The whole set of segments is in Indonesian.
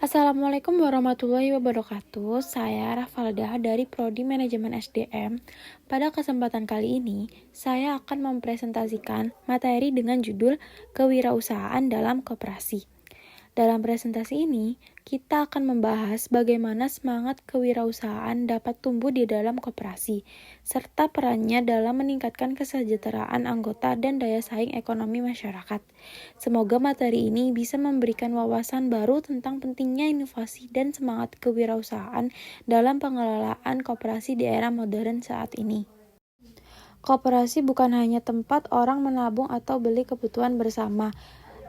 Assalamualaikum warahmatullahi wabarakatuh. Saya Rafalda dari Prodi Manajemen SDM. Pada kesempatan kali ini, saya akan mempresentasikan materi dengan judul Kewirausahaan dalam Koperasi. Dalam presentasi ini, kita akan membahas bagaimana semangat kewirausahaan dapat tumbuh di dalam koperasi, serta perannya dalam meningkatkan kesejahteraan anggota dan daya saing ekonomi masyarakat. Semoga materi ini bisa memberikan wawasan baru tentang pentingnya inovasi dan semangat kewirausahaan dalam pengelolaan koperasi di era modern saat ini. Koperasi bukan hanya tempat orang menabung atau beli kebutuhan bersama,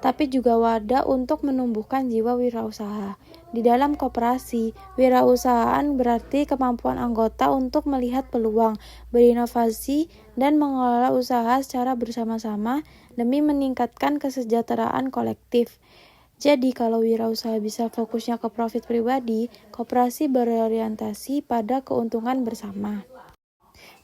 tapi juga wadah untuk menumbuhkan jiwa wirausaha. Di dalam koperasi, wirausahaan berarti kemampuan anggota untuk melihat peluang, berinovasi, dan mengelola usaha secara bersama-sama demi meningkatkan kesejahteraan kolektif. Jadi, kalau wirausaha bisa fokusnya ke profit pribadi, koperasi berorientasi pada keuntungan bersama.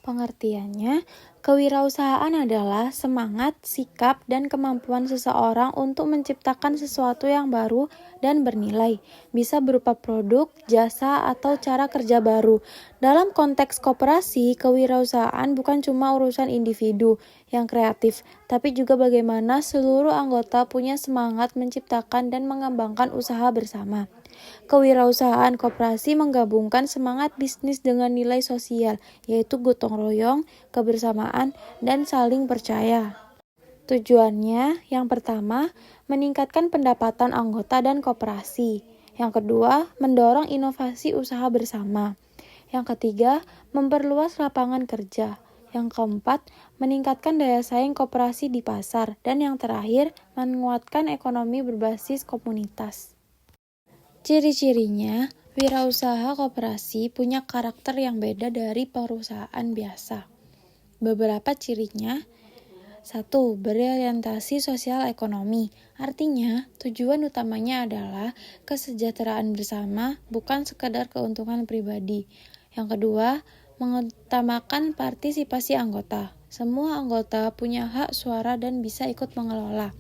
Pengertiannya, kewirausahaan adalah semangat, sikap, dan kemampuan seseorang untuk menciptakan sesuatu yang baru dan bernilai, bisa berupa produk, jasa, atau cara kerja baru. Dalam konteks koperasi, kewirausahaan bukan cuma urusan individu yang kreatif, tapi juga bagaimana seluruh anggota punya semangat menciptakan dan mengembangkan usaha bersama. Kewirausahaan koperasi menggabungkan semangat bisnis dengan nilai sosial, yaitu gotong royong, kebersamaan, dan saling percaya. Tujuannya, yang pertama, meningkatkan pendapatan anggota dan koperasi. Yang kedua, mendorong inovasi usaha bersama. Yang ketiga, memperluas lapangan kerja. Yang keempat, meningkatkan daya saing koperasi di pasar. Dan yang terakhir, menguatkan ekonomi berbasis komunitas. Ciri-cirinya, wirausaha koperasi punya karakter yang beda dari perusahaan biasa. Beberapa cirinya: 1. Berorientasi sosial ekonomi. Artinya, tujuan utamanya adalah kesejahteraan bersama, bukan sekadar keuntungan pribadi. Yang kedua, mengutamakan partisipasi anggota. Semua anggota punya hak suara dan bisa ikut mengelola.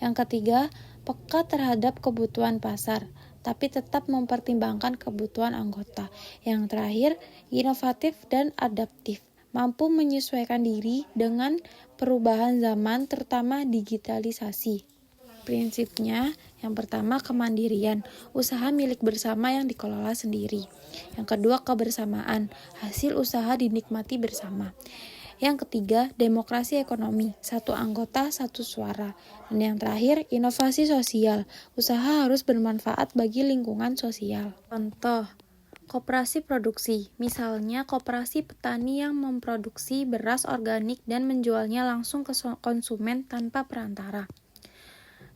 Yang ketiga, peka terhadap kebutuhan pasar, tapi tetap mempertimbangkan kebutuhan anggota. Yang terakhir, inovatif dan adaptif, mampu menyesuaikan diri dengan perubahan zaman, terutama digitalisasi. Prinsipnya, yang pertama kemandirian, usaha milik bersama yang dikelola sendiri. Yang kedua kebersamaan, hasil usaha dinikmati bersama. Yang ketiga, demokrasi ekonomi, satu anggota, satu suara. Dan yang terakhir, inovasi sosial, usaha harus bermanfaat bagi lingkungan sosial. Contoh, koperasi produksi, misalnya koperasi petani yang memproduksi beras organik dan menjualnya langsung ke konsumen tanpa perantara.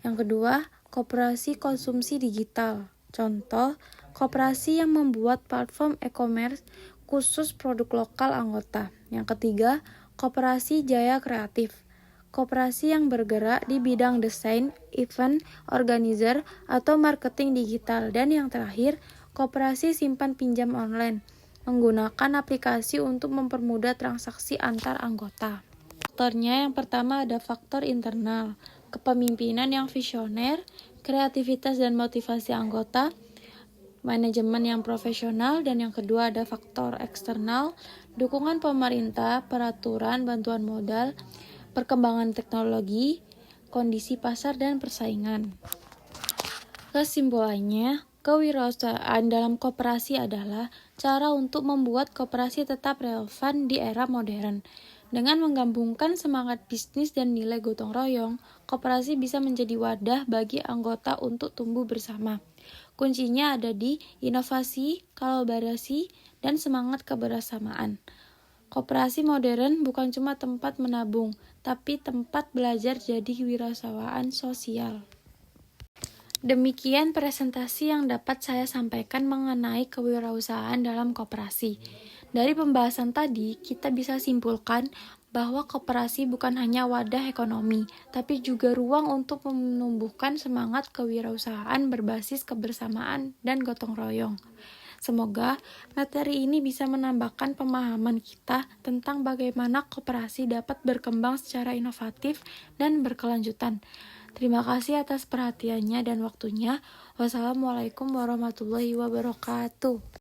Yang kedua, koperasi konsumsi digital. Contoh, koperasi yang membuat platform e-commerce khusus produk lokal anggota. Yang ketiga, koperasi jaya kreatif. Koperasi yang bergerak di bidang desain, event, organizer, atau marketing digital. Dan yang terakhir, koperasi simpan pinjam online, menggunakan aplikasi untuk mempermudah transaksi antar anggota. Faktornya yang pertama ada faktor internal, kepemimpinan yang visioner, kreativitas dan motivasi anggota, manajemen yang profesional, dan yang kedua ada faktor eksternal, dukungan pemerintah, peraturan, bantuan modal, perkembangan teknologi, kondisi pasar, dan persaingan. Kesimpulannya, kewirausahaan dalam koperasi adalah cara untuk membuat koperasi tetap relevan di era modern. Dengan menggabungkan semangat bisnis dan nilai gotong royong, koperasi bisa menjadi wadah bagi anggota untuk tumbuh bersama. Kuncinya ada di inovasi, kolaborasi, dan semangat kebersamaan. Koperasi modern bukan cuma tempat menabung, tapi tempat belajar jadi wirausahaan sosial. Demikian presentasi yang dapat saya sampaikan mengenai kewirausahaan dalam koperasi. Dari pembahasan tadi, kita bisa simpulkan bahwa koperasi bukan hanya wadah ekonomi, tapi juga ruang untuk menumbuhkan semangat kewirausahaan berbasis kebersamaan dan gotong royong. Semoga materi ini bisa menambahkan pemahaman kita tentang bagaimana koperasi dapat berkembang secara inovatif dan berkelanjutan. Terima kasih atas perhatiannya dan waktunya. Wassalamualaikum warahmatullahi wabarakatuh.